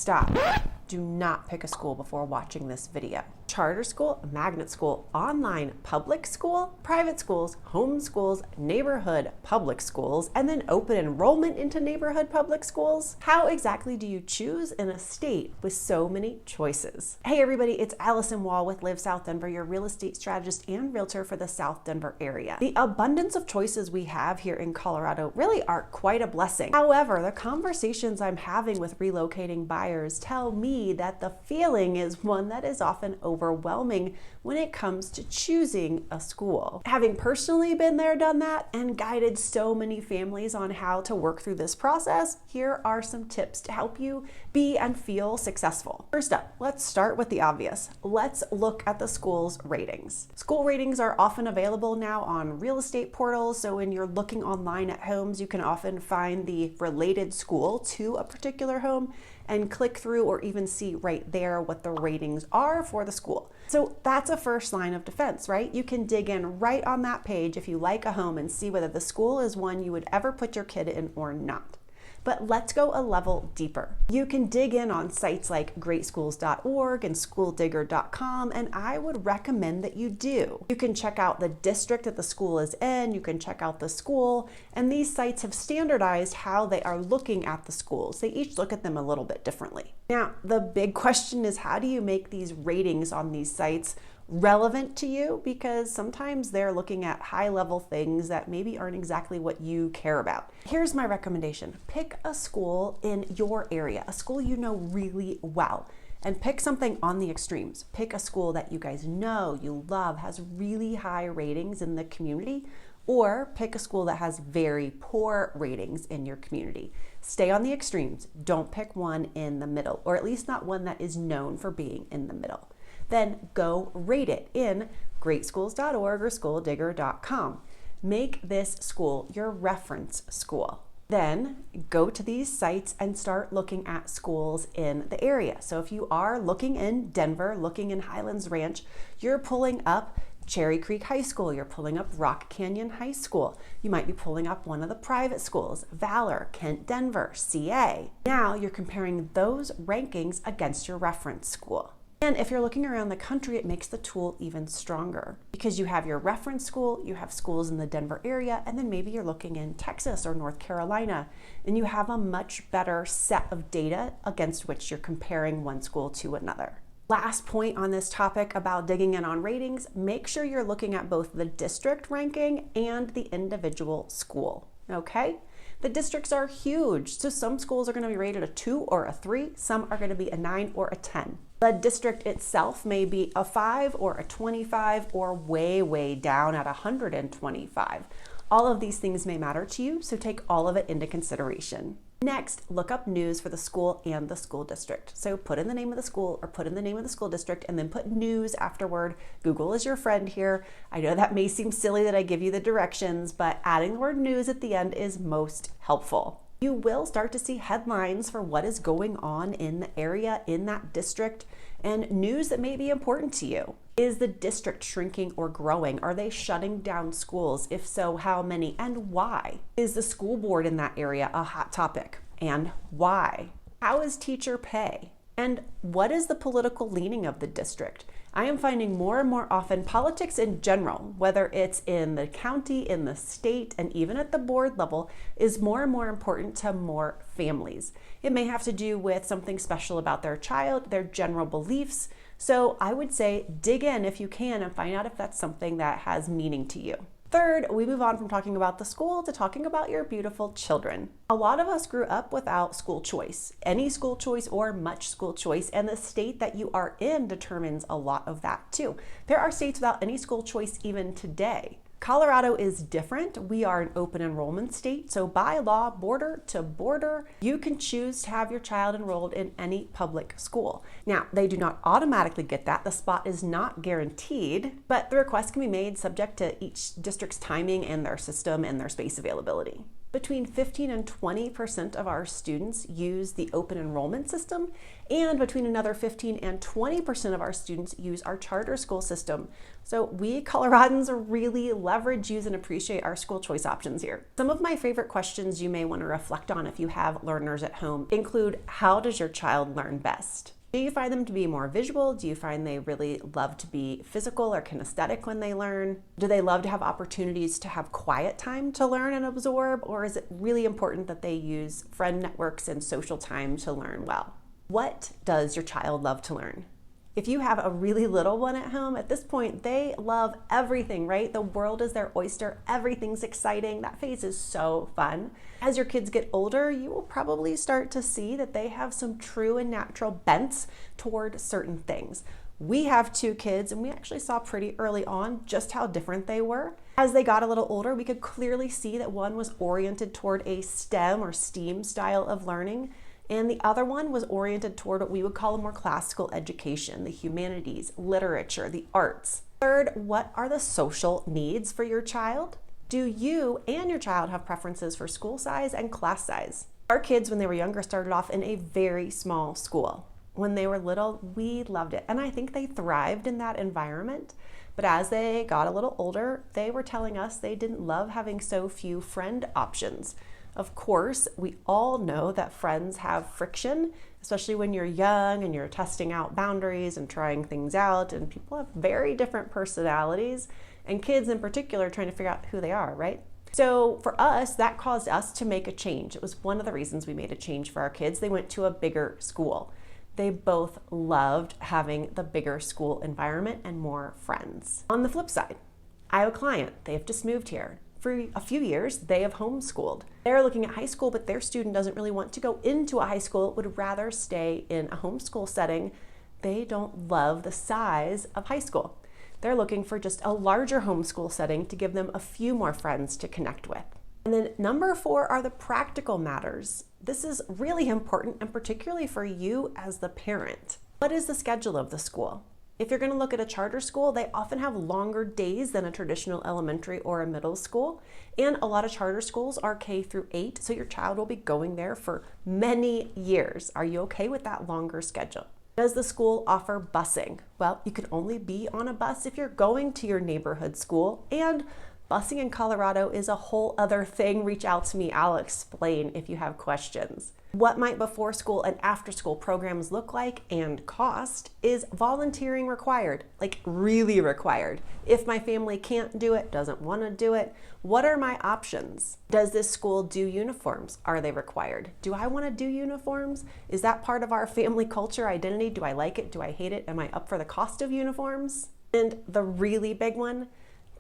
Stop. Do not pick a school before watching this video. Charter school, magnet school, online public school, private schools, home schools, neighborhood public schools, and then open enrollment into neighborhood public schools? How exactly do you choose in a state with so many choices? Hey everybody, it's Alyson Wahl with Live South Denver, your real estate strategist and realtor for the South Denver area. The abundance of choices we have here in Colorado really are quite a blessing. However, the conversations I'm having with relocating buyers tell me that the feeling is one that is often overwhelming when it comes to choosing a school. Having personally been there, done that, and guided so many families on how to work through this process, here are some tips to help you be and feel successful. First up, let's start with the obvious. Let's look at the school's ratings. School ratings are often available now on real estate portals, so when you're looking online at homes, you can often find the related school to a particular home and click through or even see right there what the ratings are for the school. So that's a first line of defense, right? You can dig in right on that page if you like a home and see whether the school is one you would ever put your kid in or not. But let's go a level deeper. You can dig in on sites like greatschools.org and schooldigger.com, and I would recommend that you do. You can check out the district that the school is in, you can check out the school, and these sites have standardized how they are looking at the schools. They each look at them a little bit differently. Now, the big question is, how do you make these ratings on these sites relevant to you? Because sometimes they're looking at high level things that maybe aren't exactly what you care about. Here's my recommendation. Pick a school in your area, a school you know really well, and pick something on the extremes. Pick a school that you guys know, you love, has really high ratings in the community, or pick a school that has very poor ratings in your community. Stay on the extremes. Don't pick one in the middle, or at least not one that is known for being in the middle. Then go rate it in greatschools.org or schooldigger.com. Make this school your reference school. Then go to these sites and start looking at schools in the area. So if you are looking in Denver, looking in Highlands Ranch, you're pulling up Cherry Creek High School, you're pulling up Rock Canyon High School. You might be pulling up one of the private schools, Valor, Kent Denver, CA. Now you're comparing those rankings against your reference school. And if you're looking around the country, it makes the tool even stronger because you have your reference school, you have schools in the Denver area, and then maybe you're looking in Texas or North Carolina, and you have a much better set of data against which you're comparing one school to another. Last point on this topic about digging in on ratings, make sure you're looking at both the district ranking and the individual school, okay? The districts are huge, so some schools are going to be rated a 2 or a 3, some are going to be a 9 or a 10. The district itself may be a 5 or a 25 or way down at 125. All of these things may matter to you, so take all of it into consideration. Next, look up news for the school and the school district. So put in the name of the school or put in the name of the school district and then put news afterward. Google is your friend here. I know that may seem silly that I give you the directions, but adding the word news at the end is most helpful. You will start to see headlines for what is going on in the area, in that district, and news that may be important to you. Is the district shrinking or growing? Are they shutting down schools? If so, how many and why? Is the school board in that area a hot topic and why? How is teacher pay? And what is the political leaning of the district? I am finding more and more often politics in general, whether it's in the county, in the state, and even at the board level, is more and more important to more families. It may have to do with something special about their child, their general beliefs. So I would say dig in if you can and find out if that's something that has meaning to you. Third, we move on from talking about the school to talking about your beautiful children. A lot of us grew up without school choice, any school choice or much school choice, and the state that you are in determines a lot of that too. There are states without any school choice even today. Colorado is different. We are an open enrollment state, so by law, border to border, you can choose to have your child enrolled in any public school. Now, they do not automatically get that. The spot is not guaranteed, but the request can be made subject to each district's timing and their system and their space availability. Between 15 and 20% of our students use the open enrollment system, and between another 15 and 20% of our students use our charter school system. So we Coloradans really leverage, use, and appreciate our school choice options here. Some of my favorite questions you may want to reflect on if you have learners at home include, how does your child learn best? Do you find them to be more visual? Do you find they really love to be physical or kinesthetic when they learn? Do they love to have opportunities to have quiet time to learn and absorb? Or is it really important that they use friend networks and social time to learn well? What does your child love to learn? If you have a really little one at home, at this point, they love everything, right? The world is their oyster. Everything's exciting. That phase is so fun. As your kids get older, you will probably start to see that they have some true and natural bents toward certain things. We have 2 kids, and we actually saw pretty early on just how different they were. As they got a little older, we could clearly see that one was oriented toward a STEM or STEAM style of learning, and the other one was oriented toward what we would call a more classical education, the humanities, literature, the arts. Third, what are the social needs for your child? Do you and your child have preferences for school size and class size? Our kids, when they were younger, started off in a very small school. When they were little, we loved it, and I think they thrived in that environment. But as they got a little older, they were telling us they didn't love having so few friend options. Of course, we all know that friends have friction, especially when you're young and you're testing out boundaries and trying things out, and people have very different personalities, and kids in particular are trying to figure out who they are, right? So for us, that caused us to make a change. It was one of the reasons we made a change for our kids. They went to a bigger school. They both loved having the bigger school environment and more friends. On the flip side, I have a client. They have just moved here. For a few years, they have homeschooled. They're looking at high school, but their student doesn't really want to go into a high school, would rather stay in a homeschool setting. They don't love the size of high school. They're looking for just a larger homeschool setting to give them a few more friends to connect with. And then number 4 are the practical matters. This is really important, and particularly for you as the parent. What is the schedule of the school? If you're going to look at a charter school, they often have longer days than a traditional elementary or a middle school. And a lot of charter schools are K through 8, so your child will be going there for many years. Are you okay with that longer schedule? Does the school offer busing? Well, you can only be on a bus if you're going to your neighborhood school, and busing in Colorado is a whole other thing. Reach out to me. I'll explain if you have questions. What might before school and after school programs look like and cost? Is volunteering required? Like really required? If my family can't do it, doesn't want to do it, what are my options? Does this school do uniforms? Are they required? Do I want to do uniforms? Is that part of our family culture identity? Do I like it? Do I hate it? Am I up for the cost of uniforms? And the really big one,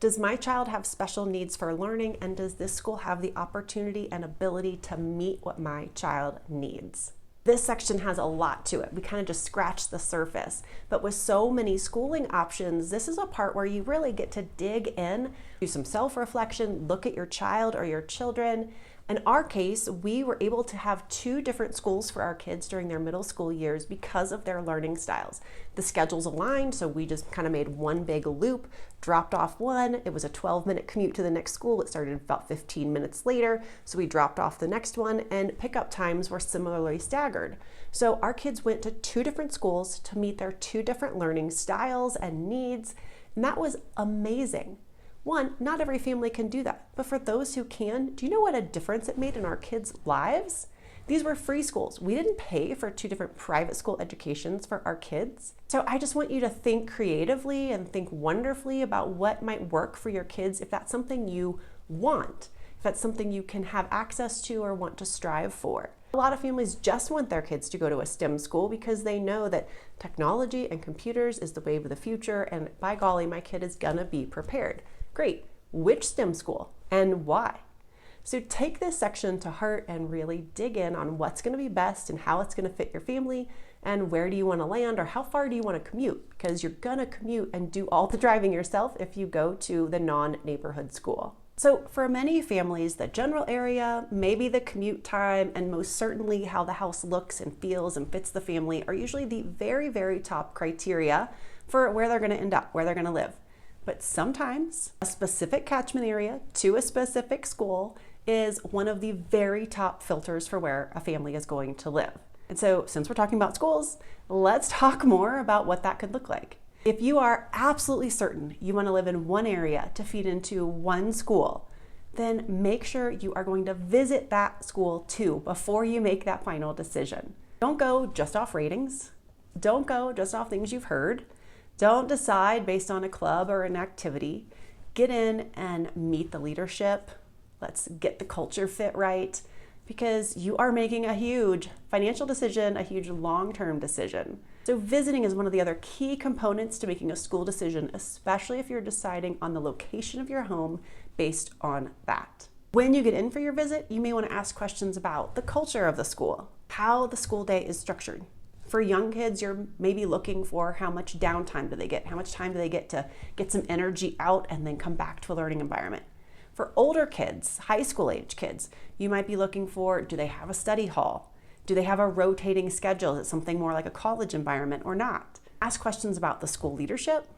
does my child have special needs for learning, and does this school have the opportunity and ability to meet what my child needs? This section has a lot to it. We kind of just scratched the surface, but with so many schooling options, this is a part where you really get to dig in, do some self-reflection, look at your child or your children. In our case, we were able to have 2 different schools for our kids during their middle school years because of their learning styles. The schedules aligned, so we just kind of made one big loop, dropped off one. It was a 12-minute commute to the next school. It started about 15 minutes later, so we dropped off the next one, and pickup times were similarly staggered. So our kids went to 2 different schools to meet their 2 different learning styles and needs, and that was amazing. One, not every family can do that, but for those who can, do you know what a difference it made in our kids' lives? These were free schools. We didn't pay for 2 different private school educations for our kids. So I just want you to think creatively and think wonderfully about what might work for your kids if that's something you want, if that's something you can have access to or want to strive for. A lot of families just want their kids to go to a STEM school because they know that technology and computers is the wave of the future, and by golly, my kid is gonna be prepared. Great. Which STEM school and why? So take this section to heart and really dig in on what's going to be best and how it's going to fit your family, and where do you want to land, or how far do you want to commute, because you're going to commute and do all the driving yourself if you go to the non-neighborhood school. So for many families, the general area, maybe the commute time, and most certainly how the house looks and feels and fits the family are usually the very, very top criteria for where they're going to end up, where they're going to live. But sometimes a specific catchment area to a specific school is one of the very top filters for where a family is going to live. And so since we're talking about schools, let's talk more about what that could look like. If you are absolutely certain you want to live in one area to feed into one school, then make sure you are going to visit that school too before you make that final decision. Don't go just off ratings. Don't go just off things you've heard. Don't decide based on a club or an activity. Get in and meet the leadership. Let's get the culture fit right, because you are making a huge financial decision, a huge long-term decision. So visiting is one of the other key components to making a school decision, especially if you're deciding on the location of your home based on that. When you get in for your visit, you may want to ask questions about the culture of the school, how the school day is structured. For young kids, you're maybe looking for how much downtime do they get? How much time do they get to get some energy out and then come back to a learning environment? For older kids, high school age kids, you might be looking for, do they have a study hall? Do they have a rotating schedule? Is it something more like a college environment or not? Ask questions about the school leadership.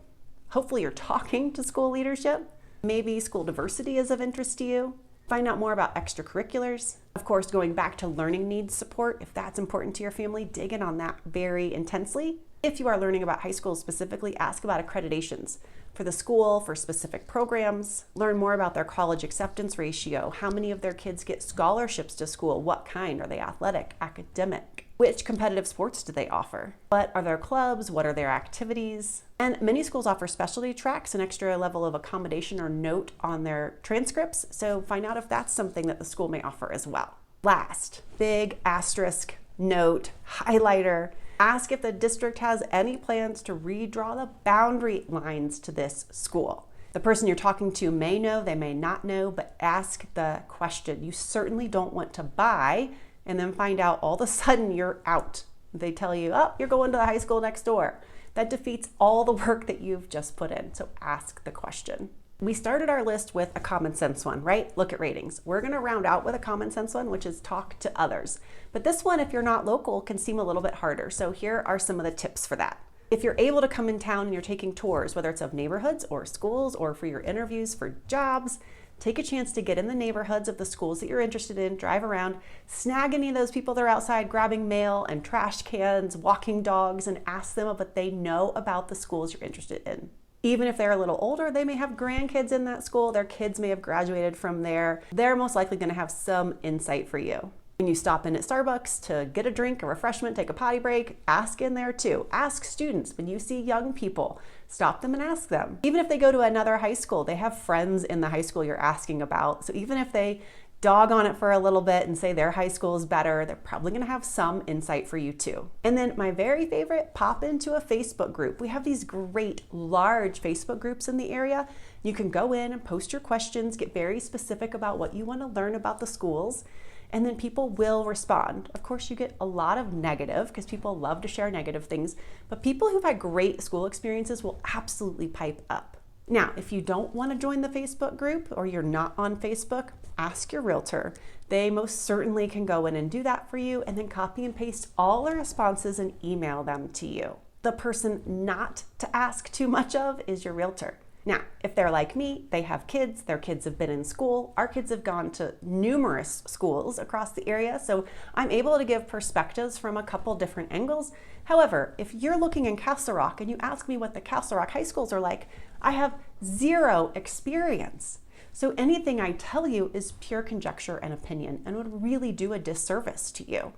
Hopefully you're talking to school leadership. Maybe school diversity is of interest to you. Find out more about extracurriculars. Of course, going back to learning needs support, if that's important to your family, dig in on that very intensely. If you are learning about high school specifically, ask about accreditations for the school, for specific programs. Learn more about their college acceptance ratio. How many of their kids get scholarships to school? What kind? Are they athletic, academic? Which competitive sports do they offer? What are their clubs? What are their activities? And many schools offer specialty tracks, an extra level of accommodation or note on their transcripts. So find out if that's something that the school may offer as well. Last, big asterisk, note, highlighter, ask if the district has any plans to redraw the boundary lines to this school. The person you're talking to may know, they may not know, but ask the question. You certainly don't want to buy and then find out all of a sudden you're out. They tell you, oh, you're going to the high school next door. That defeats all the work that you've just put in. So ask the question. We started our list with a common sense one, right? Look at ratings. We're gonna round out with a common sense one, which is talk to others. But this one, if you're not local, can seem a little bit harder. So here are some of the tips for that. If you're able to come in town and you're taking tours, whether it's of neighborhoods or schools or for your interviews for jobs, take a chance to get in the neighborhoods of the schools that you're interested in, drive around, snag any of those people that are outside grabbing mail and trash cans, walking dogs, and ask them what they know about the schools you're interested in. Even if they're a little older, they may have grandkids in that school, their kids may have graduated from there. They're most likely going to have some insight for you. When you stop in at Starbucks to get a drink, a refreshment, take a potty break, ask in there too. Ask students. When you see young people, stop them and ask them. Even if they go to another high school, they have friends in the high school you're asking about. So even if they dog on it for a little bit and say their high school is better, they're probably going to have some insight for you too. And then my very favorite, pop into a Facebook group. We have these great large Facebook groups in the area. You can go in and post your questions, get very specific about what you want to learn about the schools, and then people will respond. Of course, you get a lot of negative because people love to share negative things, but people who've had great school experiences will absolutely pipe up. Now, if you don't want to join the Facebook group or you're not on Facebook, ask your realtor. They most certainly can go in and do that for you, and then copy and paste all the responses and email them to you. The person not to ask too much of is your realtor. Now, if they're like me, they have kids, their kids have been in school. Our kids have gone to numerous schools across the area, so I'm able to give perspectives from a couple different angles. However, if you're looking in Castle Rock and you ask me what the Castle Rock high schools are like, I have zero experience. So anything I tell you is pure conjecture and opinion and would really do a disservice to you,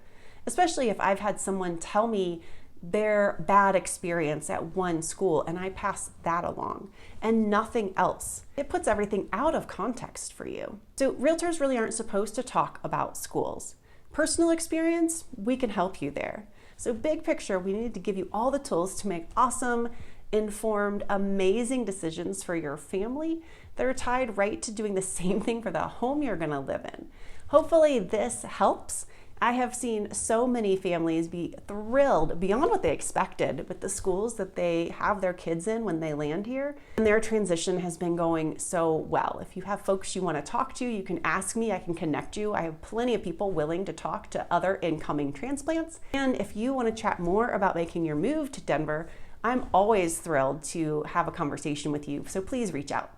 especially if I've had someone tell me their bad experience at one school and I pass that along and nothing else. It puts everything out of context for you. So realtors really aren't supposed to talk about schools. Personal experience, we can help you there. So big picture, we need to give you all the tools to make awesome, informed, amazing decisions for your family that are tied right to doing the same thing for the home you're gonna live in. Hopefully this helps. I have seen so many families be thrilled beyond what they expected with the schools that they have their kids in when they land here. And their transition has been going so well. If you have folks you want to talk to, you can ask me, I can connect you. I have plenty of people willing to talk to other incoming transplants. And if you want to chat more about making your move to Denver, I'm always thrilled to have a conversation with you. So please reach out.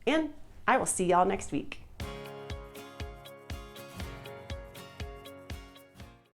And I will see y'all next week.